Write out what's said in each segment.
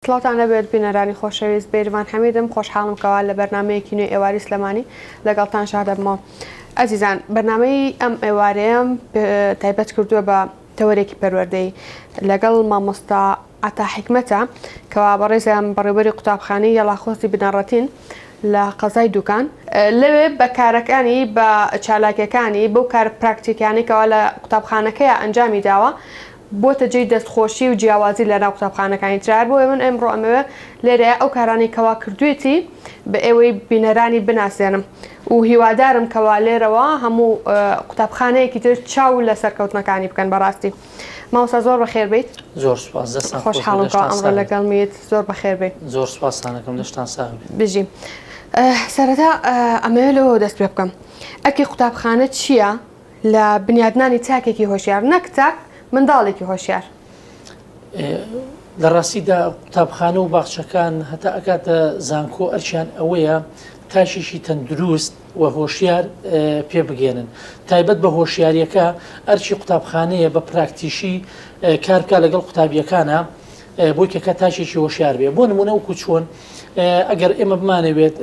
سڵاتان لەبێت بینەرانی خۆشەویست بێریوان حەمیدم خۆشحاڵم کەوا لە بەرنامەیەکی نوێ ئێواری سلەمانی لەگەڵتان شاد دەبمەوە. ئەزیزان بەرنامەی ئەم ئێوارەیەم تایبەت کردووە بە تەوەرێکی پەروەردەی لەگەڵ مامۆستا عەتا حیکمەتە کەوا بەڕێزیان بەڕێوەبەری قوتابخانەی یەڵاخۆزی بنەڕەتین لە قەزای دوکان لەوێ بە کارەکانی بە چالاکیەکانی بەو کار پراکتیکانی کەوا لە قوتابخانەکەیە ئەنجامی داوە بۆتە جێی دەستخۆشی و جیاوازی لەناو قوتابخانەکانی ترار بۆ من ئەمڕۆ ئەمەوە لێرەیە ئەو کارانی کەوا کردوێتی بە ئێوەی بینەرانی بناسیێنم و هیوادارم کەوا لێرەوە هەموو قوتابخانەیەکی تر چاو لە سەرکەوتنەکانی بکەن بەڕاستی. مامۆستا زۆر بەخێر بیت. زۆر سوپاس دەستان خۆشحاڵم کەوا ئەمڕۆ لەگەڵمیت زۆر بەخێر بیت. زۆر سوپاسانەکەم دەشتان ساغ بژیم. سەرەتا ئەمەوێت لەوە دەست پێ بکەم. ئەکی قوتابخانە چییە لە بنیادنانی چاکێکی هۆشیار نەک چاک منداڵێکی هۆشیار؟ لە ڕاستیدا قوتابخانە و باخچەکان هەتا ئەکاتە زانکۆ ئەرچیان ئەوەیە تاشیشی تەندروست و هۆشیار پێ بگێنن. تایبەت بە هۆشیاریەکە ئەرچی قوتابخانەیە بە پراکتیشی کار بکات لەگەڵ قوتابیەکانە بۆی کەکە تاشێکی هۆشیار بێ. بۆ نمونە وەکو چۆن ئەگەر ئێمە بمانەوێت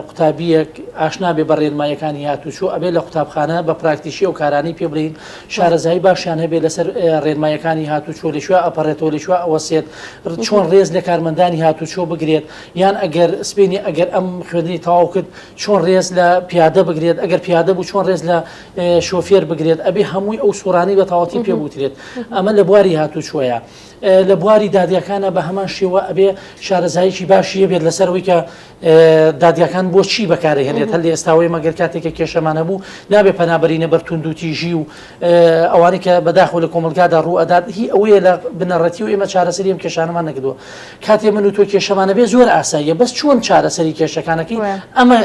قوتابیەک ئاشنا بێ بە ڕێنمایەکانی هاتوچۆ ئەبێ لە قوتابخانە بە پراکتیشی و کارانی پێ بڵین شارەزایی باشیان هەبێ لەسەر ڕێنمایەکانی هاتوچۆ لەشوە ئەپەڕێتەوە لەشوە ئەوەسێت چۆن ڕێز لە کارمەندانی هاتوچۆ بگرێت یان ئەگەر سپێنی ئەگەر ئەم خوێندنی تەواو کرد چۆن ڕێز لە پیادە بگرێت ئەگەر پیادە بوو چۆن ڕێز لە شۆفێر بگرێت ئەبێ هەمووی ئەو سوڕانی بە تەواوەتی پێ بوترێت. ئەمە لە بواری هاتوچۆیە. لە بواری دادیەکانە بە هەمان شێوە ئەبێ شارەزاییکی باشیە بێت لەسەرەوەی کە دادیەکان بۆ چی بەکارهێنێت هەر لە ئێستاوەی مەگەر کاتێکە کێشەمانە بوو نابێ پەنابەرینە بەرتوند و تیژی و ئەوانەی کە بەداخۆ لە کۆمەلگادا ڕوو ئەدات هی ئەوەیە لە بنەڕەتی و ئێمە چارەسەری ئەم کێشانەمان نەکردووە. کاتێ من و تۆ کێشەمانە بێ زۆر ئاساییە بەس چۆن چارەسەری کێشەکانەکەی ئەمە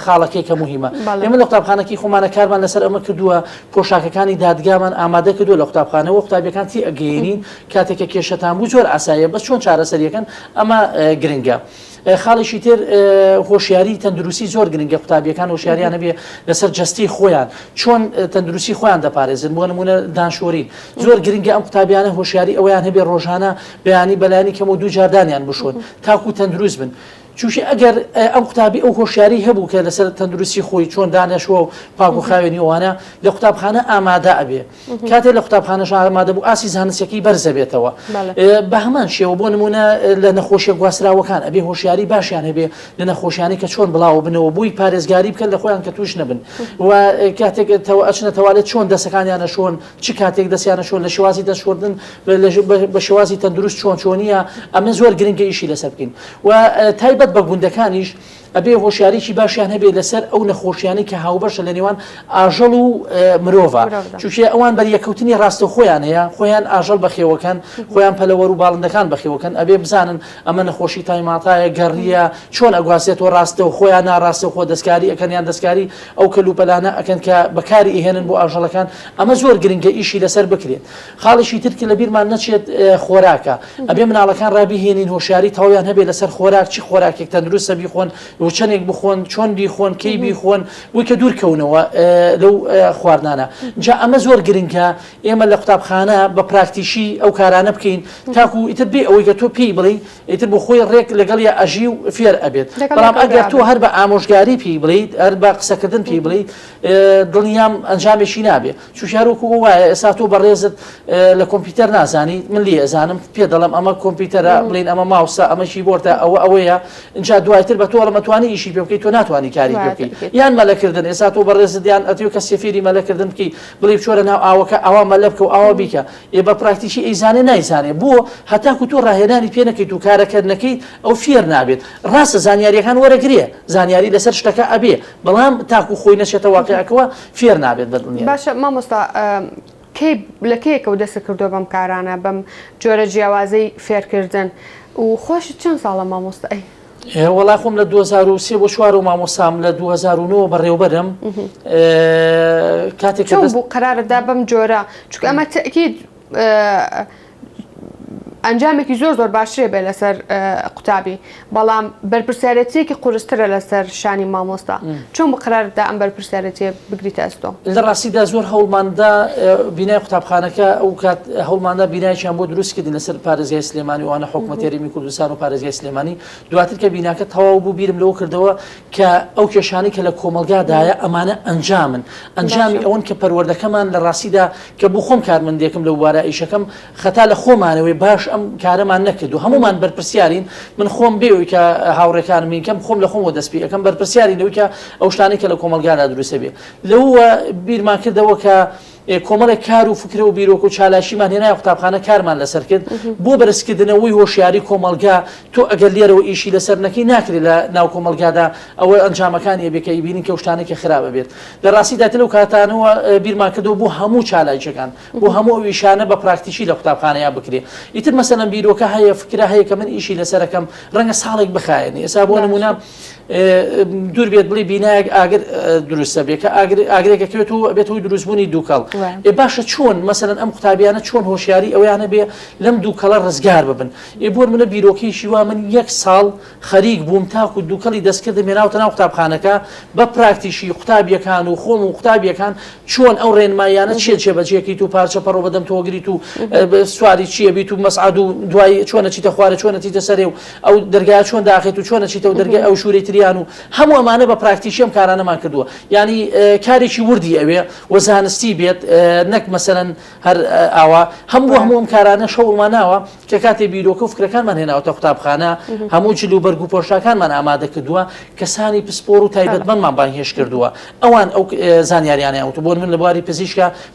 خاڵەکەی کە موهیمە. ئێمە لە قوتابخانەکەی خۆمانە کارمان لەسەر ئەمە کردووە پۆشاکەکانی دادگامان ئامادە کردووە لە قوتابخانەوە قوتابیەکان تی ئەگەێنین کاتێکە کێشەتان بوو زۆر ئاساییە بەس چۆن چارەسەریەکەن ئەمە گرنگە. خاڵێکی تر هۆشیاری تەندروستی زۆر گرنگە قوتابیەکان هۆشیاریان هەبێ لەسەر جەستی خۆیان چۆن تەندروستی خۆیان دەپارێزن بۆ نمونە دانشۆرین زۆر گرنگە ئەم قوتابیانە هۆشیاری ئەویان هەبێ ڕۆژانە بەیانی بەلایانی کەم و دوو جاردانیان بشۆن تاکو تەندروست بن. چوشی ئەگەر ئەم قوتابی ئەو هۆشیاری هەبوو کە لەسەر تەندروستی خۆی چۆن دانیشتووە و پاک و خاوێنی ئەوانە لە قوتابخانە ئامادە ئەبێ کاتێک لە قوتابخانەش ئامادە بوو ئاسی زانستیەکەی بەرزە بێتەوە. بە هەمان شێوە بۆ نمونە لە نەخۆشیە گواستراوەکان ئەبێ هۆشیاری باشیان هەبێ لە نەخۆشیانی کە چۆن بڵاو بنەوە بووی پارێزگاری بکەن لە خۆیان کە توش نەبن و کاتێک ئەچنە تەوالێت چۆن دەسەکانیانە شۆن چ کاتێک دەستیانە شۆن لە شێوازی دەستشۆردن بە شێوازی تەندروست چۆنیە ئەمە زۆر گرنگە ئیشی لەسەر بکەین و تایبەت بە گوندەکانی ئەبێ هۆشیاریی باشیان هەبێ لەسەر ئەو نەخۆشیانی کە هاوبەشە لە نێوان ئاژەڵ و مرۆڤ چونکە ئەوان بەریەکەوتنی ڕاستە خۆیان هەیە خۆیان ئاژەڵ بەخێوەکەن خۆیان پەلەوەر و باڵندەکان بەخێوەکەن ئەبێ بزانن ئەمە نەخۆشی تایماتایە گەڕیە چۆن ئەگواسێتەوە ڕاستە و خۆیان ناڕاستە خۆ دەستکاری ئەەکەن یان دەستکاری ئەو کەلوپەلانە ئەەکەن کە بەکاری ئیهێنن بۆ ئاژەڵەکان ئەمە زۆر گرنگە ئیشی لەسەر بکرێت. خاڵشی ترکە لە بیرمان نەچێت خۆراکە ئەبێ مناڵەکان ڕابیهێنین هۆشیاری تەواویان هەبێ لەسەر خۆراک چی خۆراکێک تەندروستە بیخۆن و چەندێک بخۆن چۆن بیخۆن کەی بیخۆن بووی کە دوورکەونەوە لەو خواردانە. جا ئەمە زۆر گرنگە ئێمە لە قوتابخانە بە پراکتیشی ئەو کارانە بکەین تاکو ئیتر بێ ئەوەی کە تۆ پێی بڵێ ئیتر بۆ خۆی ڕێک لەگەڵ یا ئەژی و فێر ئەبێت. بەڵام ئەگەر تۆ هەر بە ئامۆژگاری پێی بڵیت هەر بە قسەکردن پێی بڵیت دڵنیام ئەنجامێکی نابێ چوشارۆکو وایە ئێستا تۆ بەڕێزت لە کۆمپیوتەر نازانی من لێ ئەزانم پێ دەڵم ئەمە کۆمپیوتەرە بڵین ئەمە ماوسە ئەمەشی بۆرتە ئەوەیە اینجا دوایتر بە تۆ ئەمەتوانی ئیشی پێ بکەیت تۆ ناتوانانی کاری بکەیت یان مەلەکردن ئێستا تۆ بەڕێزت یان ئەتیۆ کە سێفێری مەلەکردن بکەی بڵێ بچۆرە ناو ئاوەکە ئەوە مەلە بکە و ئاوا بیکە بە پراکتیشی ئەیزانێ نایزانێ بۆ هەتاکو تۆ ڕاهێنانی پێ نەکەیت و کارەکردنەکەی ئەو فێر نابێت. ڕاستە زانیاریەکان وەرەگرێ زانیاری لەسەر شتەکە ئەبێ بەڵام تاکو خۆی نەچێتە واقعەکەوە فێر نابێت بەدڵنیە. باشە مامۆستا لە کێیەکەوە دەست کردو بەم کارانە بەم جۆرە جیاوازەی فێرکردن و خۆشت چەند ساڵە مامۆستا؟ وەڵا خۆم لە 2003 بۆ 4 و مامۆسام لە 2009 بەڕێوەبەرم کاتێک بوو قەرارەدا بەم جۆرە چونکە ئەمە تەکید ئەنجامێکی زۆر باشترێ بێ لەسەر قوتابی بەڵام بەرپرسیارەتیەکی قورسترە لەسەر شانی مامۆستا چۆن بقراردا ئەم بەرپرسیارەتیە بگریتە ئەستۆ لە ڕاستیدا زۆر هەوڵماندا بینای قوتابخانەکە ئەو کات هەوڵماندا بینایشیان بۆ دروستکردن لەسەر پارێزگای سلێمانی وانە حکوومەتی هەرێمی کوردستان و پارێزگای سلێمانی دواتر کە بیناکە تەواو بوو بیرم لەوە کردەوە کە ئەو کێشانی کە لە کۆمەلگادایە ئەمانە ئەنجامی ئەوەن کە پەروەردەکەمان لە ڕاستیدا کە بوو خۆم کارمەندێکم لەو وارە ئیشەکەم خەتا لە خۆمانەوەی باش ئەم کارەمان نەکرد و هەمومان بەرپرسیارین من خۆم بێەوەی کە هاوڕێکانم کەم خۆم لە خۆمەوە دەستپی ئەەکەم بەرپرسیاری لەوەی کە ئەو شتانی کە لە کۆمەلگادا دروستە بێ لەوە بیرمان کردەوە کە کۆمەڵێک کار و فکرە و بیرۆک و چالاشیمان هێنای قوتابخانە کارمان لەسەر کرد بۆ بەرزکردنەوەی هۆشیاری کۆمەلگا تۆ ئەگەر لێرەوە ئیشی لەسەر نەکەی ناکرێت لە ناو کۆمەلگادا ئەوە ئەنجامەکانی بێکەی بینین کە شتانێکی خراپە بێت لە ڕاستیدا لەو کاتانەوە بیرمان کردەوە بۆ هەموو چالایچەکان بۆ هەموو ئەویشانە بە پراکتیشی لە قوتابخانەیە بکرێ ئیتر مەسەلەن بیرۆکە هەیە فکرە هەیە کە من ئیشی لەسەرەکەم ڕەنگە ساڵێک بخایێنێ ئێستا بۆ نمونە دوور بێت بڵی بینایەک ئاگر دروستە بێت کە ئاگرێکەکەوێت و بێتەوەی دروستبوونی دووکەڵ باشە چۆن مەسەلەن ئەم قوتابیانە چۆن هۆشیاری ئەویانە بێ لەم دووکەڵە ڕزگار ببن بۆ منە بیرۆکیشی وا من یەک ساڵ خەریک بووم تاکو دووکەڵی دەستکردم هێناوتە ناو قوتابخانەکە بە پراکتیشی قوتابیەکان و خۆم و قوتابیەکان چۆن ئەو ڕێنمایانە چێت جێبەجێکیت و پارچە پەڕۆ بەدەم تۆگریت و سواری چییە بیت و مەسعاد و دوای چۆنە چیتە خوارە چۆنە چیتە سەرێ و ئەو دەرگای چۆن داخێت و چۆنە چیتە و دەرگای ئەو شوورەی تریان و هەموو ئەمانە بە پراکتیشی ئەم کارانەمان کردووە ینی کارێکی وردی ئەوێ وەزانستی بێت نەک مەسەلەن هەر ئاوا هەموو ئەم کارانە شەوڵمان ناوە کە کاتێ بیرۆکە و فکرەکانمان هێناوەتە قوتابخانە هەموو جلو بەرگ و پۆشتاکانمان ئامادە کردووە کەسانی پسپۆر و تایبەتمەندمان بانهێش کردووە ئەوان ئەو زانیاریانیان بۆ من لە بواری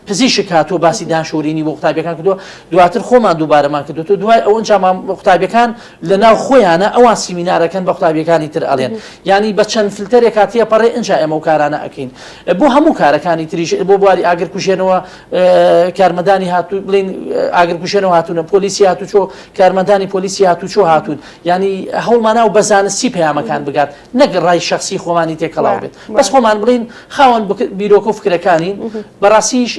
پزیشک هاتووە باسی دانشورینی بۆ قوتابیەکان کردووە دواتر خۆمان دووبارەمان کردووە دوای ئەو ئەنجامان قوتابیەکان لە ناو خۆیانە ئەوان سیمینارەکەن بە قوتابیەکانی تر ئەڵێن ینی بە چەند فلتەرێک هاتیە پەڕێ ئەنج ئێمە و کارانە ئەکەین بۆ هەموو کارەکانی تریش بۆ بواری ئاگر کوژێنەوە کارمەندانی هاتوو بڵین ئاگر کوژێنەوە هاتوونە پۆلیسی هاتوو چۆ کارمەندانی پۆلیسی هاتوو چۆ هاتوون ینی هەوڵمانە و بەزانستی پەیامەکان بگات نەک ڕای شخصی خۆمانی تێکەڵاو بێت بەس خۆمان بڵین خاوەن بیرۆکە و فکرەکانین بەڕاستیش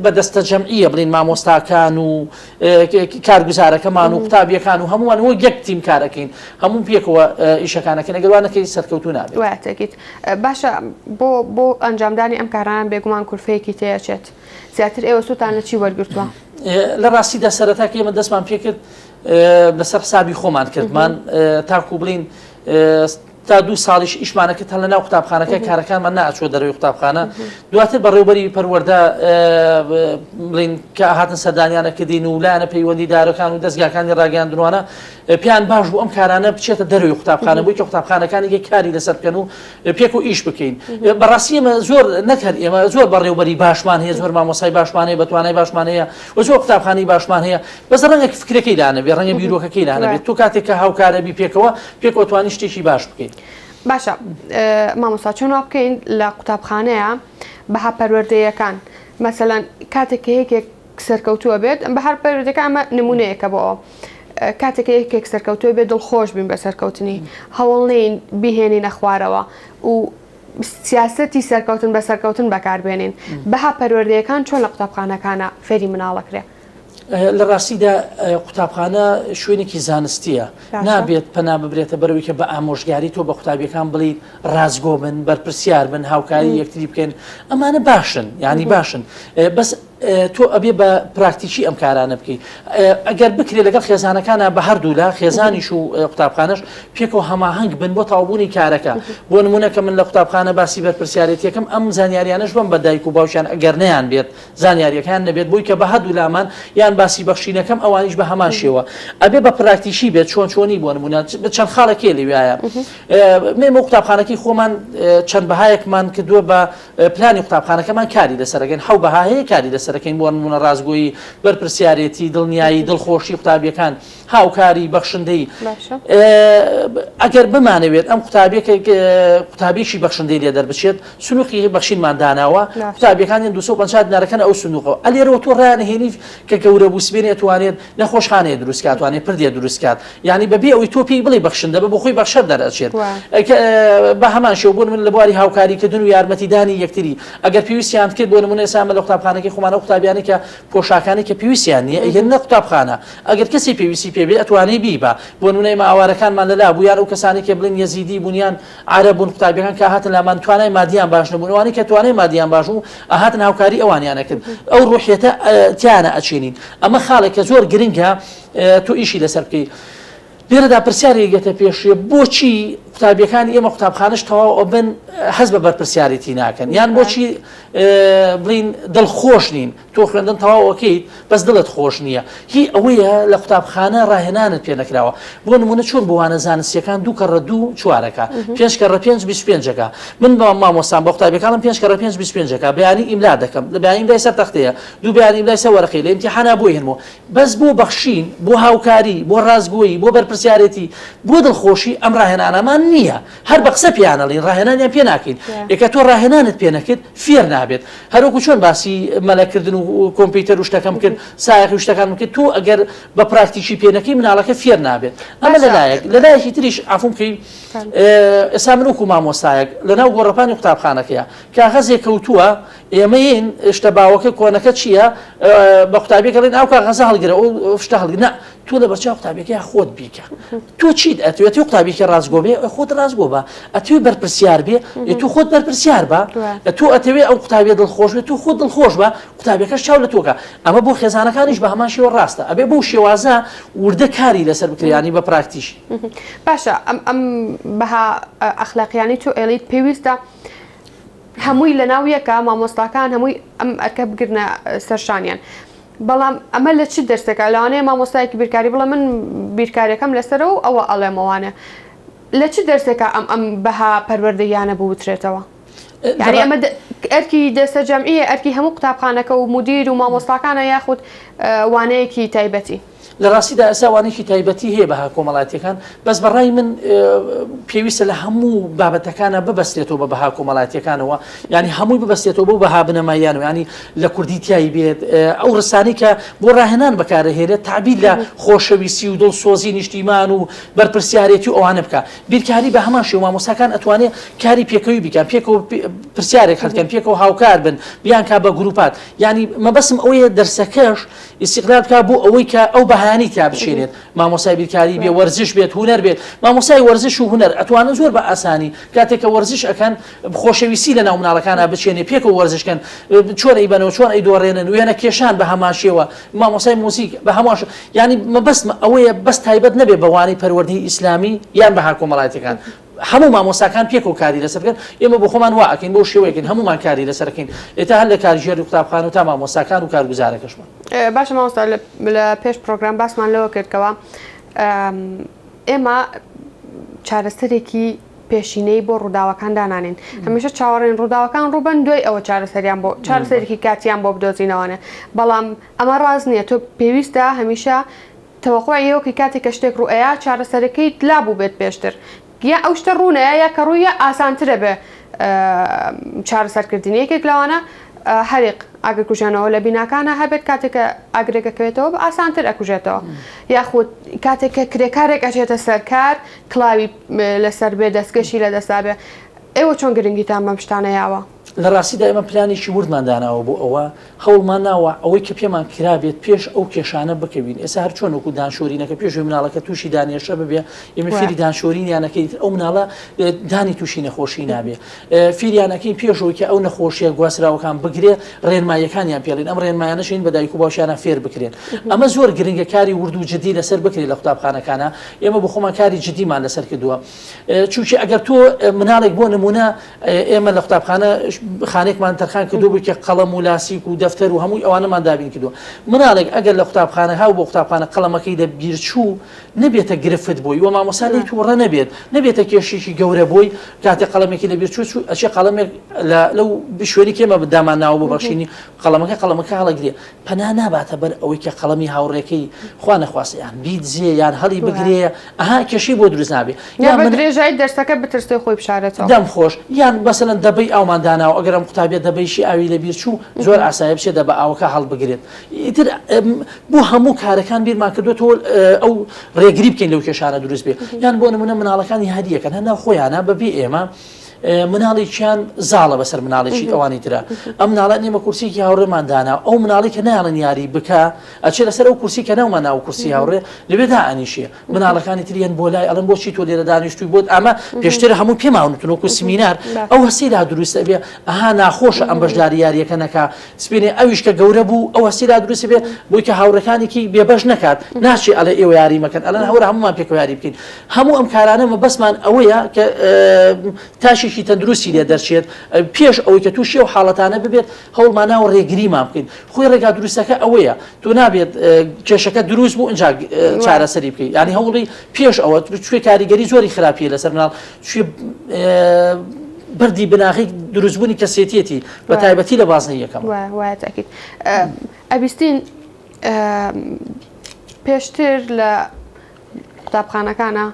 بەدەستە جەمعیە بڵین مامۆستاکان و کارگوزارەکەمان و قوتابیەکان و هەمووان وە یەک تیم کارەکەین هەموو پێکەوە ئیشەکانەکەن ئەگەروانەکەی سەرکەوتو نابێت واتەکیت باشە بۆ ئەنجامدانی ئەم کارانان بێگومان کورفەیەکی تێچێت زیاتر ئێوە سووتان لە چی وەرگرتووە لە ڕاستیدا سەرەتا کە ئێمە دەستمان پێکرد لەسەر حسابی خۆمان کردمان تاکو بڵین تا 2 ساڵیش ئیشمانەکە هەن لە ناو قوتابخانەکە کارەکانمان ناچوە دەروی قوتابخانە دواتر بەڕێوبەری پەروەردە بڵین کە هاتن سەردانیانەکردین و لایەنە پەیوەندیدارەکان و دەستگاکانی ڕاگەاندنوانە پیان باش بوو ئەم کارانە بچێتە دەروی قوتابخانە بووی کە قوتابخانەکانی کاری لەسەر بکەن و پێک و ئیش بکەین بەڕاستی ئێمە زۆر نەکرد ئێمە زۆر بەڕێوبەری باشمان هەیە زۆر مامۆسای باشمان هەیە بەتوانای باشمان هەیە و زۆر قوتابخانەی باشمان هەیە بەس ڕەنگە فکرەکەی لانە بێ ڕەنگە بیرۆکەکەی لانە بێت تۆ کاتێک کە هاوکارەبی پێکەوە توانی شتێکی باش بکەیت باشە مامۆستا چۆن وا بکەین لە قوتابخانەیە بەها پەروەردەیەکان مەسەلەن کاتێک یەکێک سەرکەوتووە بێت بەهار پەروەردەکە ئەمە نمونەیەکە بۆ کاتێک یەکێک سەرکەوتووە بێت دڵخۆش بین بە سەرکەوتنی هەوڵ نین بیهێنینە خوارەوە و سیاسەتی سەرکەوتن بە سەرکەوتن بەکاربێنین بەها پەروەردەیەکان چۆن لە قوتابخانەکانە فێری مناڵەکرێ لە ڕاستیدا قوتابخانە شوێنێکی زانستیە نابێت پەنا ببرێتە بەرەوەی کە بە ئامۆژگاری تۆ بە قوتابیەکان بڵیت ڕازگۆ بن بەرپرسیار بن هاوکاری یەکتری بکەن ئەمانە باشن ینی باشن بەس تۆ ئەبێ بە پراکتیکی ئەم کارانە بکەیت ئەگەر بکرێت لەگەڵ خێزانەکانە بە هەردوولا خێزانیش و قوتابخانەش پێکەوە هەماهەنگ بن بۆ تاوبوونی کارەکە بۆ نمونە کە من لە قوتابخانە باسی بەرپرسیارەتیەکەم ئەم زانیاریانەش بم بە دایک و باوشیان ئەگەر نەیان بێت زانیاریەکان نەبێت بۆی کە بە هەردوولامان یان باسی بەخشینەکەم ئەوانیش بە هەمان شێوە ئەبێ بە پراکتیشی بێت چۆنی بۆ نمونە چەند خاڵێکی لەوایە مێمە قوتابخانەکەی خۆمان چەند بەهایەکمان کردووە بە پلانی قوتابخانەکەمان کاری لەسەرەکەن حەو بەهایەیە کاری لەسەرەکەین بۆ نمونە ڕازگۆیی بەرپرسیارەتی دڵنیایی دڵخۆشی قوتابیەکان هاوکاری بەخشندەی ئەگەر بمانەوێت ئەم قوتابیەکی بەخشندەی لێ دەربچێت سنووقی بەخشینمان داناوە قوتابیەکانی 250 دینارەکەن ئەو سنووقەوە ئەلێرەوە تۆ ڕانهێنی کە گەورە بوو سبێنێت توانێت نەخۆشخانەیە دروستکات توانێت پردێ دروستکات یعنی بەبێ ئەوی تۆ پێی بڵێ بەخشندە بە خۆی بەخشەر دەرەچێت بە هەمان شێو بۆ من لە بواری هاوکاریکردن و یارمەتیدانی یەکتری ئەگەر پێویستیان کرد بۆ نمونە ئێستا لە قوتابخانەکەی خۆمانە ئەو قوتابیانی کە پۆشاکانی کە پێویستیان نییە ئەگەر نە قوتابخانە ئەگەر کەسی پێویستی پێبێ ئەتوانێ بیبە بۆ نمونەی ئاوارەکانمان لەلا بوو یان ئەو کەسانی کە بڵین یەزیدی بوونیان عەرەب بوون قوتابیەکان کە هاتن لامان توانای مادیان باش نەبوون ئەوانەی کە توانای مادیان باش و ئاهاتن هاوکاری ئەوانیانە کرد ئەو ڕوحیەتە تیانە ئەچێنین ئەمە خاڵێک کە زۆر گرنگە تۆ ئیشی لەسەر بکەی لێرەدا پرسیاری گەتە پێشێ بۆچی قوتابیەکانی ئێمە قوتابخانەش تەواو بن حەز بە بەرپرسیارەتی ناکەن یان بۆچی بڵین دڵخۆش نین تۆ خوێندن تەواوەکەیت بەس دڵت خۆش نییە هی ئەوەیە لە قوتابخانە ڕاهێنانت پێ نەکراوە بۆ نمونە چۆن بوانە زانستیەکان 2 کەڕە 2 4ەکە 5 کەڕە 5 25ەکە من بە مامۆستان بە قوتابیەکانم 5 کەڕە 5 25ەکە بەیانی ئیملا دەکەم لە بەیانی ئیملای سەر تەختەیە 2 بەیانی ئیملای سەر وەرەقەی لە ئیمتیحانا بۆ هێنمەوە بەس بۆ بەخشین بۆ هاوکاری بۆ ڕازگۆیی بۆ بەرپرسیارەتی بۆ دڵخۆشی ئەم ڕاهێنانەمان نییە هەر بە قسە پیانەڵین ڕاهێنانیان پێ ناکەین یەکە تۆ ڕاهێنانت پێ نەکرد فێر نابێت هەروەکو چۆن باسی مەلەکردن و کۆمپیوتەر و شتەکەم کرد سایەقی و شتەکان کرد تۆ ئەگەر بە پراکتیکی پێنەکەی مناڵەکە فێر نابێت ئەمە لەلایەکی تریش ئافوم بکەی ئێستا من وەکو مامۆستایەک لەناو گۆڕەپانی قوتابخانەکەیە کاغەزێک کەوتووە ئێمەین شتە باوەکە کۆنەکە چییە بە قوتابی گەڵێن ئەو کاغەزە هەڵگرە ئەو شتە هەڵگرە تۆ لە بەرچاو قوتابیەکەی خۆت بیکە تۆ چیت ئەتوێت تۆ قوتابیەکە ڕازگۆ بێ خۆت ڕازگۆ بە ئەتوێ بەرپرسیار بێ تۆ خۆت بەرپرسیار بە تۆ ئەتەوێ ئەو قوتابیە دڵخۆش بێت تۆ خۆت دڵخۆش بە قوتابیەکەش چاو لە تۆکە ئەمە بۆ خێزانەکانیش بە هەمان شێوە ڕاستە ئەبێ بۆ شێوازە وردە کاری لەسەر بکریانی بە پراکتیش باشە ئەم بەها ئەخلاقیانی تۆ ئێلیت پێویستە هەمووی لە ناو یەکە مامۆستاکان هەمووی ئەم ئەرکە بگرنە سەرشانیان بەڵام ئەمە لە چی دەرسێکە لەوانەیە مامۆستایەکی بیرکاری بڵە من بیرکاریەکەم لەسەر و ئەوە ئەڵێمەوانە لە چی دەرسێکە ئەم بەها پەروەردەیانە بوترێتەوە یعنی ئەمە ئەرکی دەستە جەمعیە ئەرکی هەموو قوتابخانەکە و مدیر و مامۆستاکانە یاخود وانەیەکی تایبەتی لە ڕاستیدا ئەساوانێکی تایبەتی هەیە بەها کۆمەڵاتیەکان بەس بەڕای من پێویستە لە هەموو بابەتەکانە ببەستێتەوە بە بەها کۆمەڵاتیەکانەوە ینی هەمووی ببەستێتەوە بۆ بەها بنەمایان و ینی لە کوردی تیایی بێت ئەو ڕستانی کە بۆ ڕاهێنان بەکارەهێنێت تعبیر لە خۆشەویستی و دڵسۆزی نیشتیمان و بەرپرسیارەتی و ئەوانە بکە بیرکاری بە هەمان شێوە مامۆستاکان ئەتوانێت کاری پێکەوی بکەن پێکەوە پرسیارێک هەڵکەن پێکەوە هاوکار بن بیان کا بە گروپات ینی مەبەسم ئەوەیە دەرسەکەش ئیستیقلال بکە بۆ ئەوەی کە ئەو بەهانی تا بچێنێت مامۆسای بیرکاری بێ وەرزش بێت هونەر بێت مامۆسای وەرزش و هونەر ئەتوانن زۆر بە ئاسانی کاتێککە وەرزش ئەکەن خۆشەویستی لە ناو مناڵەکانە بچێنێ پێکەوە وەرزشکەن چۆن ئەیبەنەوە چۆن ئەیدۆڕێنن وێنە کێشان بە هەماشێوە مامۆسای موسیک بە هەماش ینی مەبەستمە ئەوەیە بەس تایبەت نەبێ بەوانەی پەروەردەی ئیسلامی یان بەها کۆمەڵاتیەکان هەموو مامۆستاکان پێکەوە کاری لەسەر بکەن ئێمە بۆ خۆمان واکەین بۆ شێوەیەکن هەمومان کاری لەسەرکەین ئێتا هەر لە کاریژێر و قوتابخانە و تا مامۆستاکان و کارگوزارەکەشمان باشە مامۆستا لە پێش پرۆگرام باسمان لەوە کردکەوە ئێمە چارەسەرێکی پێشینەی بۆ ڕووداوەکان دانانین هەمیشە چاوەڕێن ڕووداوەکان ڕوبن دوای ئەوە چارەسەریان بۆ چارەسەرێکی کاتیان بۆ بدۆزینەوەنە بەڵام ئەمە ڕاز نییە تۆ پێویستە هەمیشە تەوەقوع ئێوەکی کاتێک کە شتێک ڕوئەیە چارەسەرەکەی لا بوو بێت پێشتر یا ئەو شتە ڕوونەیە یا کە ڕوویە ئاسانترە بێ چارەسەرکردنی یەکێک لەوانە هەرێق ئاگرکوژانەوە لە بیناکانە هەبێت کاتێکە ئاگرێکەکەوێتەوە بە ئاسانتر ئەکوژێتەوە یاخود کاتێککە کرێکارێک ئەچێتە سەرکار کڵاوی لەسەر بێ دەستکەشی لە دەستا بێ ئێوە چۆن گرنگیتان بەم شتانە یاوە لە ڕاستیدا ئێمە پلانێکی وردمان داناوە بۆ ئەوە هەوڵمان ناوە ئەوەی کە پێمان کرابێت پێش ئەو کێشانە بکەوین ئێستا هەر چۆن وەکو دانشۆرینەکە پێشوی مناڵەکە تووشی دانێشە ببێ ئێمە فێری دانشۆرینیانەکەیت ئەو مناڵە دانی تووشی نەخۆشی نابێ فێریانەکەی پێشەوەی کە ئەو نەخۆشیە گواسراوەکان بگرێ ڕێنمایەکانیان پێڵین ئەم ڕێنمایانەشین بە دایک و باوشیانە فێر بکرێن ئەمە زۆر گرنگە کاری ورد و جدی لەسەر بکرێت لە قوتابخانەکانە ئێمە بە خۆمان کاری جدیمان لەسەر کردووە چونکە ئەگەر تۆ مناڵێک بۆ نمونە ئێمە لە قوتابخانە خانێکمان تەرخان کردو بوو کە قەڵەم و لاسیک و دەفتەر و هەمووی ئەوانەمان دابین کردو مناڵێک ئەگەر لە قوتابخانە هاو بۆ قوتابخانە قەڵەمەکەی دە بیرچوو نەبێتە گرفت بۆی وە مامۆسای تووڕە نەبێتە کێشێکی گەورە بۆی کاتێ قەڵەمێکی لە بیرچوو ئەچێ قەڵەمێک لەو شوێنی کێمە بدامان ناوە بۆ بەخشینی قەڵەمەکە هەڵەگرێ پەنا ناباتە بەر ئەوەی کە قەڵەمی هاوڕێکەی خوا نەخواستە یان بیدزێ یان هەڵی بگرێ ئەها کێشەی بۆ دروست نابێ یان بە درێژایی دەرسەکە بترسێ خۆی بشارێتەوە دەم خۆش یان بەسەرەن دەبەی ئەومان داناوە ئەگەرم قوتابیە دەبەیشی ئاوی لە بیرچوو زۆر ئاسایە بچێت بە ئاوەکە هەڵ بگرێت ئیتر بۆ هەموو کارەکان بیرمان کردوێتەوە ئەو ڕێگری بکەین لەو کێشانە دروست بێ یان بۆ نمونە مناڵەکانی هەدیەکەن هەنا خۆیانە بەبێ ئێمە مناڵێکیان زاڵە بەسەر مناڵێکی ئەوانی ترە ئەم مناڵە نێمە کورسێکی هاوڕێماندانا ئەو مناڵی کە ناڵن یاری بکە ئەچێ لەسەر ئەو کورسی کە ناومە ناو کورسی هاوڕێ لەبێدا ئەنیشیە مناڵەکانی تریان بۆ لای ئەڵم بۆچی تۆ لێرە دانیشتوی بۆت ئەمە پێشتر هەموو پێماونتونۆکو سمینار ئەو هەسیدا دروستە بێ ئەها ناخۆشە ئەم بەشداری یاریەکە نەکا سپێنێ ئەویش کە گەورە بوو ئەو هەسیدا دروستە بێ بۆی کە هاوڕەکانێکی بێبەش نەکات ناچێ ئەڵێ ئێوە یاری مەکەن ئەلەن هەورە هەمومان پێکەوە یاری بکەین هەموو ئەم کارانەمە بەسمان ئەوەیە کە تاشێکی تەندروستی لێ دەرچێت پێش ئەوەی کە تووشی و حاڵەتانە ببێت هەوڵمانە و ڕێگریمان بکەین خۆی ڕێگا دروستەکە ئەوەیە تۆ نابێت کێشەکە دروست بوو ئەنج چارەسەری بکەیت ینی هەوڵی پێش ئەوە کوێ کاریگەری زۆری خراپیە لەسەر مناڵ بەردی بناغی دروستبوونی کەسێتێتی بە تایبەتی لە بازنەی یەکەم وایەتەکیت ئەبیستین پێشتر لە قوتابخانەکانە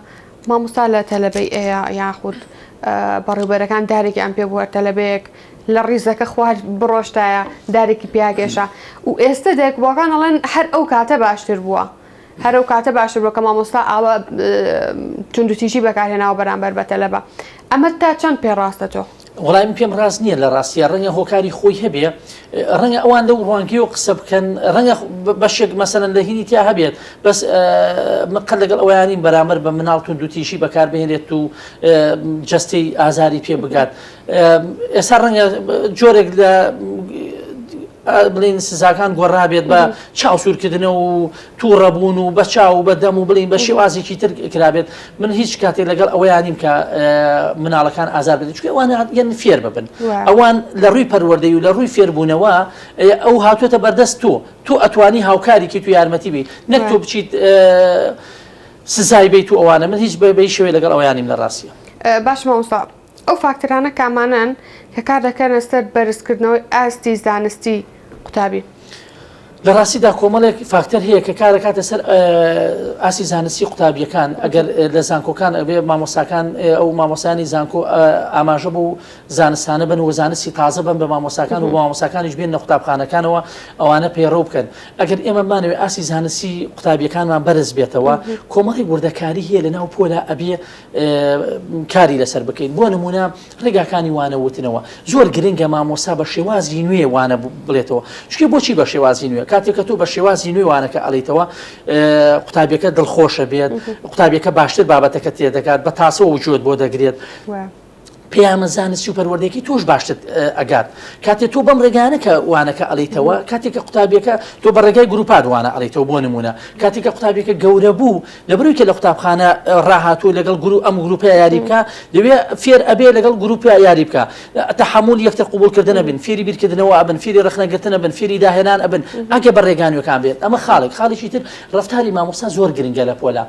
مامۆستا لە تەلەبەی ئەیە یاخود بەڕێوبەرەکان دارێکی ئەم پێ بووە تەلەبەیەک لە ڕیزەکە خوارد بڕۆشتایە دارێکی پیاگەشە و ئێستا دێکبووەکان ئەڵێن هەر ئەو کاتە باشتر بووە هەر ئەو کاتە باشتر بووە کە مامۆستا ئاوە توندوتیژی بەکارهێناوە بەرامبەر بە تەلەبە ئەمە تا چەند پێڕاستە تۆ؟ وەڵام پێم ڕاست نییە لە ڕاستیە ڕەنگە هۆکاری خۆی هەبێ ڕەنگە ئەوان لەو ڕوانکی و قسە بکەن ڕەنگە بەشێک مەسەرەن لە هینی تیا هەبێت بەس قەت لەگەڵ ئەویانین بەرامبەر بە مناڵ توندوتیژی بەکاربهێنێت و جەستەی ئازاری پێ بگات ئێستا ڕەنگە جۆرێک لە بڵین سزاکان گۆڕابێت بە چاوسورکردنە و تووڕەبوون و بە چاو بە دەم و بڵین بە شێوازێکی تر کرابێت من هیچ کاتێک لەگەڵ ئەوەیانیم کە مناڵەکان ئازار بدەن چکە ئەوان یان فێر ببن ئەوان لە ڕووی پەروەردەی و لە ڕووی فێربوونەوە ئەو هاتوێتە بەردەست تۆ ئەتوانی هاوکاریکی تو یارمەتی بی نەک تۆ بچیت سزای بیت و ئەوانە من هیچ بەی شێوەیە لەگەڵ ئەویانیم لە ڕاستیە باش مامۆستا ئەو فاکتەرانە کامانن کە کار دەکەن سەر بەرزکردنەوەی ئاستی زانستی قوتابی لە ڕاستیدا کۆمەڵێک فاکتەر هەیە کە کارەکاتە سەر ئاسی زانستی قوتابیەکان ئەگەر لە زانکۆکان ئەبێ مامۆساکان ئەو مامۆسانی زانکۆ ئاماژە بۆ زانستانە بن و زانستی تازە بن بە مامۆساکان و مامۆساکانیش بێن لە قوتابخانەکانەوە ئەوانە پەیڕەو بکەن ئەگەر ئێمە بمانەوێت ئاسی زانستی قوتابیەکانمان بەرز بێتەوە کۆمەڵی وردەکاری هەیە لە ناو پۆلا ئەبێ کاری لەسەر بکەین بۆ نمونە ڕێگاکانی وانە وتنەوە زۆر گرنگە مامۆسا بە شێوازی نوێ وانە بڵێتەوە چکە بۆچی بە شێوازی نوێ کاتێک کە تۆ بە شێوازی نوێوانەکە ئەڵیتەوە قوتابیەکە دڵخۆشە بێت قوتابیەکە باشتر بابەتەکە تێدەکات بە تاسەوە وجود بۆ دەگرێت پێیامە زانستی و پەروەردەیەکی تۆش باشتر ئەگات کاتێک تۆ بەم ڕێگانە کە وانەکە ئەڵیتەوە کاتێککە قوتابیەکە تۆ بە ڕێگای گروپات وانە ئەڵیتەوە بۆ نمونە کاتێککە قوتابیەکە گەورە بوو لەبەرەوەی کە لە قوتابخانە ڕاهاتوو لەگەڵ ئەم گروپی یاری بکە دەوێت فێر ئەبێ لەگەڵ گروپی یاری بکە تەحمل یەکتر قبولکردنە بن فێری بیرکردنەوە ئەبن فێری ڕخنەگرتنە بن فێری داهێنان ئەبن ئەگە بە ڕێگانیەکان بێت ئەمە خاڵێکی تر ڕفتاری مامۆستا زۆر گرنگە لە پۆلا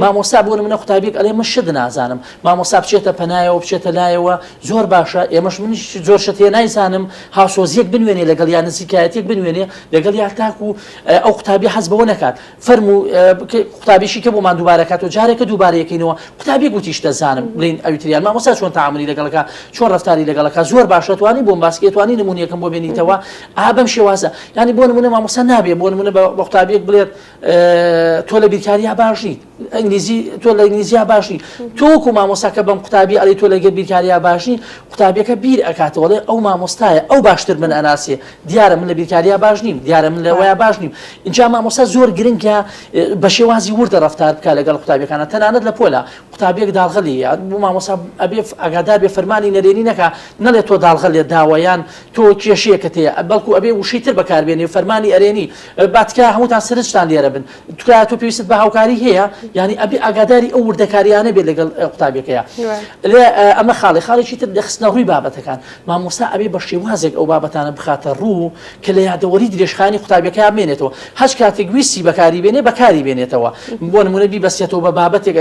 مامۆستا بۆ نمونە قوتابیەک ئەڵێ من شت نازانم مامۆستا بچێتە پەنایەوە بچێتە لایەوە زۆر باشە ئێمەش منیش زۆر شتێ نایزانم هاوسۆزیەک بنوێنێ لەگەڵ یان نزیکایەتێک بنوێنێ لەگەڵ یاکتاک و ئەو قوتابی حەز بەوە نەکات فەرموو قوتابیشی کە بۆمان دووبارەکات و جارێکە دووبارەیەکەینەوە قوتابی گوتیش دەزانم بڵین ئەویتریان مامۆستا چۆن تەعاملی لەگەڵەکە چۆن ڕفتاری لەگەڵەکە زۆر باشە توانی بۆم باسکێ توانی نمونونیەکەم بۆ بێنیتەوە بەم شێوازە ینی بۆ نمونە مامۆستا نابێ بۆ نمونە بە قوتابیەک بڵێت تۆ لە بیرکاریە باشیت ئەنگلیزی تۆ لە ئینگلیزیە باشی تۆکو مامۆساکە بەم قوتابی ئەڵی تۆ لەگەڵ بیرکاریە باشی قوتابیەکە بیر ئەکاتەوەڵێ ئەو مامۆستایە ئەو باشتر من ئەناسێ دیارە من لە بیرکاریە باش نیم دیارە من لە وایە باش نیم اینجا مامۆستا زۆر گرنگە بە شێوازی وردە ڕفتار بکە لەگەڵ قوتابیەکانە تەنانەت لە پۆلا قوتابیەک داڵغەڵی بۆ مامۆستا ئەبێ ئاگادار بێ فەرمانی نەرێنی نەکە نەڵێت تۆ داڵغەڵ لێ داوایان تۆ کێشەیەکت هەیە بەڵکو ئەبێ وشەی تر بەکاربێنێ فەرمانی ئەرێنی باتکە هەمووتان سرنجتان لێرە بن تکرا تۆ پێویست بە هاوکاری هەیە یعنی ئەبێ ئاگاداری ئەو وردەکاریانە بێت لەگەڵ قوتابیەکەیە لێ ئەمە خاڵێکی تر دەخستنە ڕووی بابەتەکان مامۆستا ئەبێ بە شێوازێک ئەو بابەتانە بخاتە ڕوو کە لە یادەوەری درێژخانی قوتابیەکە بێنێتەوە هەچ کاتێک ویستی بەکاری بێنێ بەکاری بێنێتەوە بۆ نمونە بیبەستێتەوە بە بابەتێک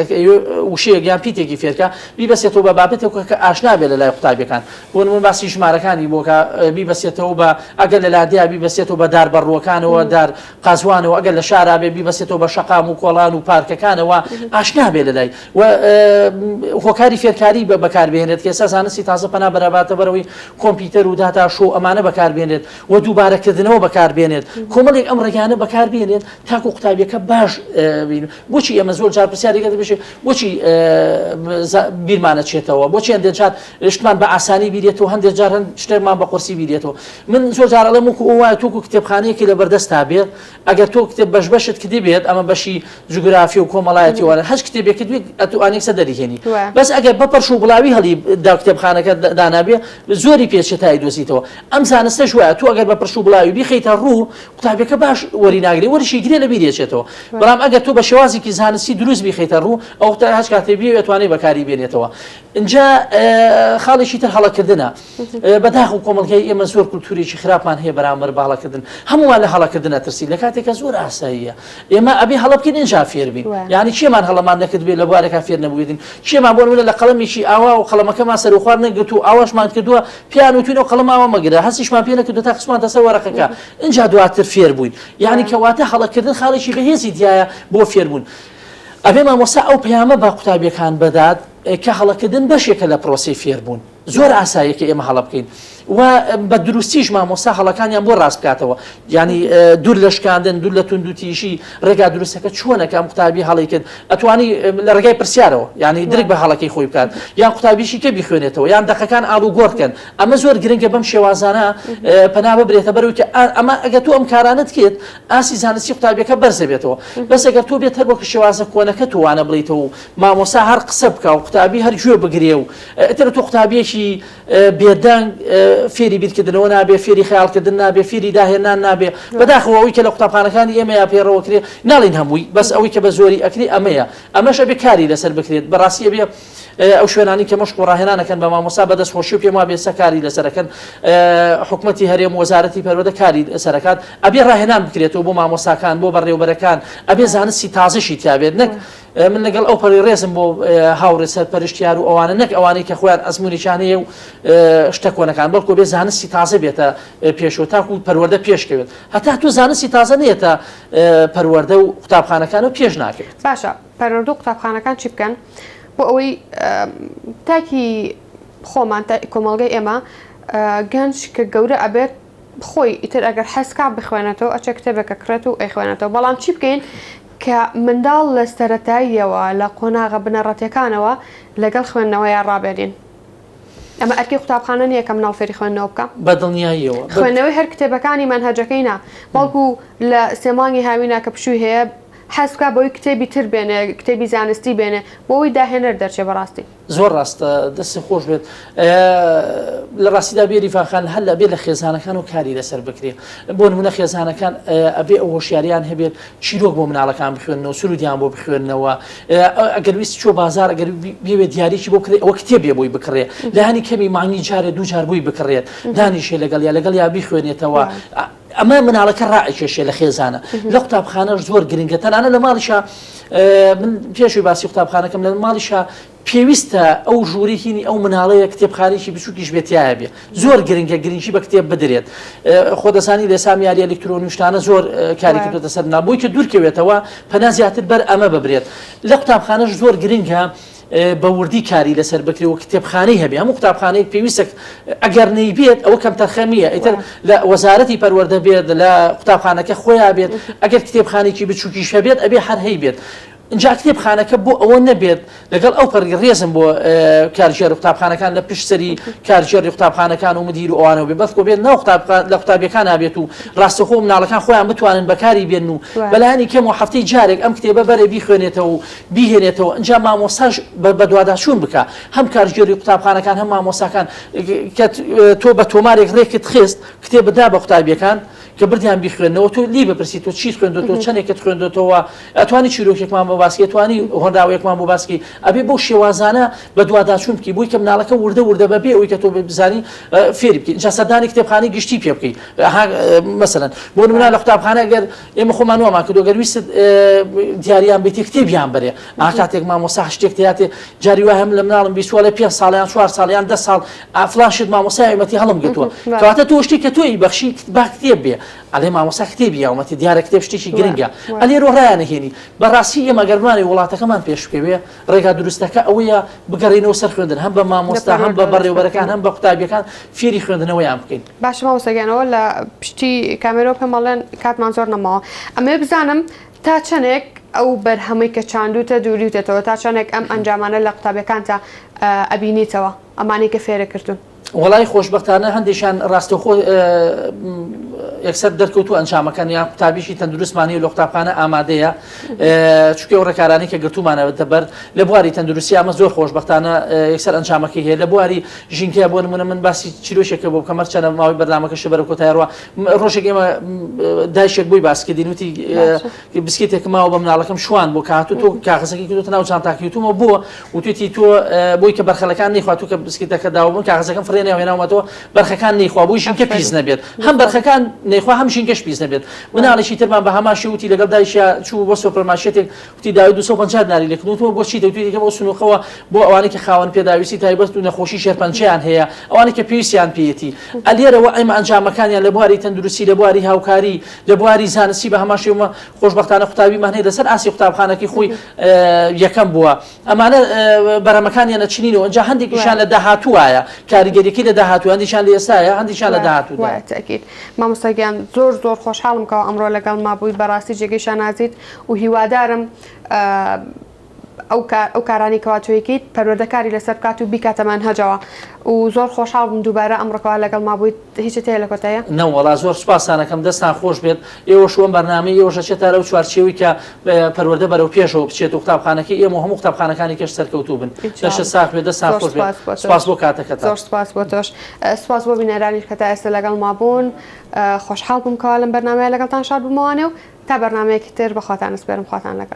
وشەیەک یان پیتێکی فێرکە بیبەستێتەوە بە بابەتێک کە ئاشنا بێت لە لای قوتابیەکان بۆ نمونە باسی ژمارەکانی بۆکە بیبەستێتەوە بە ئەگەر لە لادەیە بیبەستێتەوە بە دار بەڕووەکانەوە دار قازوانەوە ئەگەر لە شارا بێ بیبەستێتەوە بە شەقام و کۆڵان و پارکەکانەوە زانستیەکانەوە ئاشنا بێ لەلای و هۆکاری فێرکاری بەکاربێنێت کێسا زانستی تازە پەنا بەراباتە بەرەوەی کۆمپیوتەر و داتا شۆ ئەمانە بەکاربێنێت و دووبارەکردنەوە بەکاربێنێت کۆمەڵێک ئەم ڕێگانە بەکاربێنێت تاکو قوتابیەکە باش بۆچی ئەمە زۆر جار پرسیارێکە دەبێت بۆچی بیرمانە چێتەوە بۆچی هەندێک جار شتمان بە ئاسانی بیرێتەوە هەندێک جار هەند شتێکمان بە قورسی بیرێتەوە من زۆر جار ئەڵێم وەکو ئەوە تووکو کتێبخانەیەکی لە بەردەستا بێت ئەگەر تۆ کتێب بەشت کردی بێت ئەمە بەشی جوگرافی و کۆمەڵایەتی وانە هەچ کتێبێکی دوێت ئەتوانێک سە دەریهێنی بەس ئەگەر بەپەرش و بڵاوی هەڵی دا کتێبخانەکە دانابێ زۆری پێچێتایی دۆزیتەوە ئەم زانستەش وایە تو ئەگەر بەپەرش و بڵاوی بیخەیتە ڕوو قوتابیەکە باش وەری ناگری وەرشی گرێ لە بیرێچێتەوە بەڵام ئەگەر تۆ بە شێوازێکی زانستی دروست بیخەیتە ڕوو ئەو تا هەچ کاتێ بێ ئەتوانێت بەکاری بێنێتەوە اینجا خاڵێکی تر هەڵەکردنە بەداخ و کۆمەڵگەی ئێمە زۆر کولتوریی خراپمان هەیە بەرامبەر باڵەکردن هەمووان لە هەڵەکردنە ترسی لە کاتێکە زۆر ئاساییە ئێمە ئەبێ هەڵە بکەین اینجا فێر بین یعنی چێمان هەڵەمان نەکرد بێت لە بوارێکا فێر نەبوویدین چێمان بۆ نمونە لە قەڵەمێکی ئاوا و قەڵەمەکەمان سەر و خوار نەگرت و ئاواشمان کردووە پیان وتوینە و قەڵەم ئاوا مەگرە هەستیشمان پێ نەکردو تا قسمانتە سەر وەرەقەکە اینجا دواتر فێر بووین یعنی کەواتە هەڵەکردن خاڵێکی بەهێزی دیایە بۆ فێربوون ئەبێ مامۆستا ئەو پەیامە بە قوتابیەکان بەدات کە هەڵەکردن بەشێکە لە پرۆسی فێربوون زۆر ئاساییەکە ئێمە هەڵە بکەین و بە دروستیش مامۆستا هەڵەکانیان بۆ ڕاست بکاتەوە ینی دوور لە شکاندن دوور لە توندوتیژی ڕێگا دروستەکە چۆنەکە ئەم قوتابی هەڵی کرد ئەتوانی لە ڕێگای پرسیارەوە ینی درک بە هەڵەکەی خۆی بکات یان قوتابیشی کە بیخوێنێتەوە یان دەقەکان ئاڵ و گۆڕکەن ئەمە زۆر گرنگە بەم شێوازانە پەنا ببرێتە بەرەوەی کە ئەمە ئەگەر تۆ ئەم کارانت کرد ئاسی زانستی قوتابیەکە بەرزە بێتەوە بەس ئەگەر تۆ بێت هەر بۆ شێوازە کۆنەکە توانە بڵیتەوە مامۆستا هەر قسە بکە و قوتابی هەر گوێ بگرێ و ئەتر تۆ قوتابیەکی بێدەنگ فێری بیرکردنەوە نابێ فێری خەیاڵکردن نابێ فێری داهێنان نابێ بەداخەوە ئەوەی کە لە قوتابخانەکانی ئێمە یا پێڕەوە کرێ ناڵین هەمووی بەس ئەوەی کە بە زۆری ئەکری ئەمەیە ئەمەشە بێ کاری لەسەر بکرێت بەڕاستی بێ ئەو شوێنانی کە مەشق و ڕاهێنانەکەن بە مامۆستا بەدەست خۆشی و پێم وابێ سەکاری لەسەرەکەن حکومەتی هەرێم وەزارەتی پەروەردە کاری سەرەکات ئەبێ ڕاهێنان بکرێتەوە بۆ مامۆستاکان بۆ بەڕێوەبەرەکان ئەبێ زانستی تازەشی تیابێت نەک من لەگەڵ ئەو پەڕی ڕێزم بۆ هاوڕێ سەرپەرشتیار و ئەوانە نەک ئەوانەی کە خۆیان ئەزمموونیشانەیە و شتە کۆنەکان بەڵکو بێ زانستی تازە بێتە پێشەوە تاکو پەروەردە پێشکەوێت هەتا تو زانستی تازە نێتە پەروەردە و قوتابخانەکان و پێش ناکەوێت باشە پەروەردە و قوتابخانەکان چی بکەن بۆ ئەوەی تاکی خۆمان کۆمەڵگەی ئێمە گەنج کە گەورە ئەبێت خۆی ئیتر ئەگەر حەسکا بخوێنێتەوە ئەچە کتێبێکە کرێت و ئەیخوێنێتەوە بەڵام چی بکەین کە منداڵ لە سەرەتاییەوە لە قۆناغە بنەڕەتەکانەوە لەگەڵ خوێندنەوەیان ڕابێنین ئەمە ئەرکی قوتابخانە نییە کە مناڵ فێری خوێندنەوە بکە بەدڵنیاییەوە خوێندنەوەی هەر کتێبەکانی منهەجەکەی نا بەڵکو لە سێمانگی هاوینا کە پشووی هەیە حەسکا بۆی کتێبی تر بێنێ کتێبی زانستی بێنێ بۆەوەی داهێنەر دەرچێ بەڕاستی زۆر ڕاستە دەستی خۆش بێت لە ڕاستیدا بێ ریفاخان هەل لە بێ لە خێزانەکان و کاری لەسەر بکرێ بۆ نمونە خێزانەکان ئەبێ ئەو هۆشیاریان هەبێت چیرۆک بۆ مناڵەکان بخوێنەوە سرودیان بۆ بخوێنەوە ئەگەر ویست چۆ بازار ئەگەر بێ دیاریی بۆ بکرێت ئەوە کتێبێ بۆی بکڕێ لە هەنی کەمی مانگی جارێ دوو جار بووی بکڕێت دانیشێ لەگەڵ یا بیخوێنێتەوە ئەمە مناڵەکە ڕائکێشێ لە خێزانە لە قوتابخانەش زۆر گرنگە تەنانە لە ماڵیشە من پێشوی باسی قوتابخانەکەم لە ماڵیشە پێویستە ئەو ژووری هینی ئەو مناڵەیە کتێبخانێکی بچووکیش بێتیایە بێ زۆر گرنگە گرنگی بە کتێب بدرێت خۆدەسانی لە سامی یاری ئەلکترۆنیشتانە زۆر کاری کردوتە سەر نابووی کە دوورکەوێتەوە پەنا زیاتر بەر ئەمە ببرێت لە قوتابخانەش زۆر گرنگە بە وردی کاری لەسەر بکرێەوە کتێبخانەی هەبێ هەموو قوتابخانەیەک پێویستە ئەگەر نەی بێت ئەوە کەم تەرخەمیە ئیتر لە وەزارەتی پەروەردە بێت لە قوتابخانەکە خۆیان بێت ئەگەر کتێبخانێکی بچووکیش هەبێت ئەبێ هەر هەی بێت اینجا کتێبخانەکە بۆ ئەوە نەبێت لەگەڵ ئەو پەرگی ڕێزم بۆ کارژێر قوتابخانەکان لە پشتسەری کارژێری قوتابخانەکان و مدیر و ئەوانەوە بێت بەس بێت ناو لە قوتابیەکان نابێت و ڕاستەخۆ مناڵەکان خۆیان بتوانن بەکاری بێن و بەلایانی کەم و هەفتەی جارێک ئەم کتێبە بەرێ بیخوێنێتەوە و بیهێنێتەوە اینجا مامۆستاش بە دوواداچوون بکە هەم کارژێری قوتابخانەکان هەم مامۆستاکان کە تۆ بە تۆمارێک ڕێکت خست کتێب بدا بە قوتابیەکان کە بردیان بیخوێنەوە تۆ لی بپرسی تۆ چیت خوێندۆ چەندێکت خوێندۆتەوە ئەتوانی چیرۆکێکمان بۆ باسی ئەتوانی هۆنداوەیەکمان بۆ باسکی ئەبێ بۆ شێوازانە بە دوواداچوون بکەی بۆی کە مناڵەکە وردە بەبێ ئەوی کە تۆ بزانی فێری بکەیت جا سەردانی کتێبخانەی گشتی پێ بکەیت مەسەلەن بۆ نمونە لە قوتابخانە ئەگەر ئێمە خۆمان وەمان کردو ئەگەر ویست دیاریان بێتی کتێبیان بەرێ کاتێک مامۆستا شتێک تێاتێ جاری وای هەم لە مناڵم بیست لە 5 ساڵیان 4 ساڵیان 10 ساڵ فلان شت مامۆستای یارمەتی هەڵم گرتووە کەواتە تۆ شتێک کە تۆی بەخشی با کتێب بێ ئەڵێ مامۆستا کتێبی یاومەتی دیارە کتێب شتێکی گرنگە ئەلێ ڕۆڕایانەهێنی بەڕاستی ئێمە گەرمانی وڵاتەکەمان پێشکەوێ ڕێگا دروستەکە ئەوەیە بگەڕێنەوە سەر خوێندن هەم بە مامۆستا هەم بە بەڕێوەبەرەکان هەم بە قوتابیەکان فێری خوێندنەوەیان بکەین. باش مامۆستاگیانەوە لە پشتی کامێرۆ پێمەڵێن کاتمان زۆر نەماوە ئەمێ بزانم تا چەندێک ئەو بەرهەمەی کە چاندوتە دووریوتێتەوە تا چەندێک ئەم ئەنجامانە لە قوتابیەکان تا ئەبینیتەوە ئەمانەی کە فێرە کردوون. وڵای خۆشببختانە هەندێکیان ڕاستەخۆ یەکسەر دەرکەوتو ئەنجامەکان یا قوتابیشی تەندروستمانی لە قوتابخانە ئامادەیە چکە ئەو ڕێکارانی کە گرتومانەوە دەبەر لە بواری تەندروستی ئەمە زۆر خۆشببختانە یەکسەر ئەنجامەکەی هەیە لە بواری ژینکە بۆ نمونە من باسی چیرۆشێکە بۆ کەمەر چەنە ماوەی بەرنامەکەش بەرە کۆتایڕوە ڕۆژێک ئێمە دایشێک بووی باسکردین وتی بسکێتێک ماوە بە مناڵەکەم شوان بۆ کاتو تۆ کاغەزەکەی کردوتە ناو چانتاکەوتومە بۆ وتوتی تۆ بۆی کە بەرخەلەکان نەیخوات و کە بسکێتەکە داوبوون کاغەزەکەم هێناومەتەوە بەرخەکان نەیخوا بووی ژینکە پیس نەبێت هەم بەرخەکان نەیخوا هەم ژینکەش پیس نەبێت مناڵێکی ترمان بە هەماشی وتی لەگەڵ دایشیا چوو بۆ سۆپەرمارکێتێک وتی داوای 250 ناری لێ کردوتەوە بۆ چی دەوتی بۆ سنووقەوە بۆ ئەوانەی کە خاوەن پێداویستی تایبەت و نەخۆشی شێرپەنجەیان هەیە ئەوانەی کە پێویستیان پێیەتی ئەلێرەوە ئەمە ئەنجامەکانیان لە بواری تەندروستی لە بواری هاوکاری لە بواری زانستی بە هەماشیومە خۆشببختانە قوتابیمان هەیە لەسەر ئاسی قوتابخانەکەی خۆی یەکەم بووە ئەمانە بەرەمەکانیان ئەچنینەوە ئەنجا هەندێکیشان لە داهاتووایە کاریگەریەکەی لە داهاتوو هەندێکیان لە ئێستاە هەندێکیان لە داهاتوودا تاکید مامۆستاگیان زۆر خۆشحاڵم کەەوە ئەمڕۆ لەگەڵ مابووی بەڕاستی جێگەیشان نازیت و هیوادارم ئەو کارانی کەواتویەکەیت پەروەردەکاری لەسەر بکات و بیکاتەمان هەجەوە و زۆر خۆشحاڵ بووم دووبارە ئەمڕۆکەوە لەگەڵ مابوویت هیچت هەیە لە کۆتایە نەوەڵا زۆر سوپاسانەکەم دەستان خۆش بێت ئێوە شوم بەرنامەی ئێوەشە چێتارە و چوارچێوی کە پەروەردە بەرەو پێشەوە بچێت و قوتابخانەکەی ئێمە هەموو قوتابخانەکانی کەش سەرکەوتوو بن دەشە ساق بێت دەستان خۆش بێت سپاس بۆ کاتەکەتان زۆر سپاس بۆ تۆش سپاس بۆ بینەرانی کە تا ئێستا لەگەڵ مابوون خۆشحاڵ بووم کەوا لەم بەرنامەیە لەگەڵتان شاد بوومەوانێ و تا بەرنامەیەکی تر بەخواتان سپێرم خواتان لەگەڵ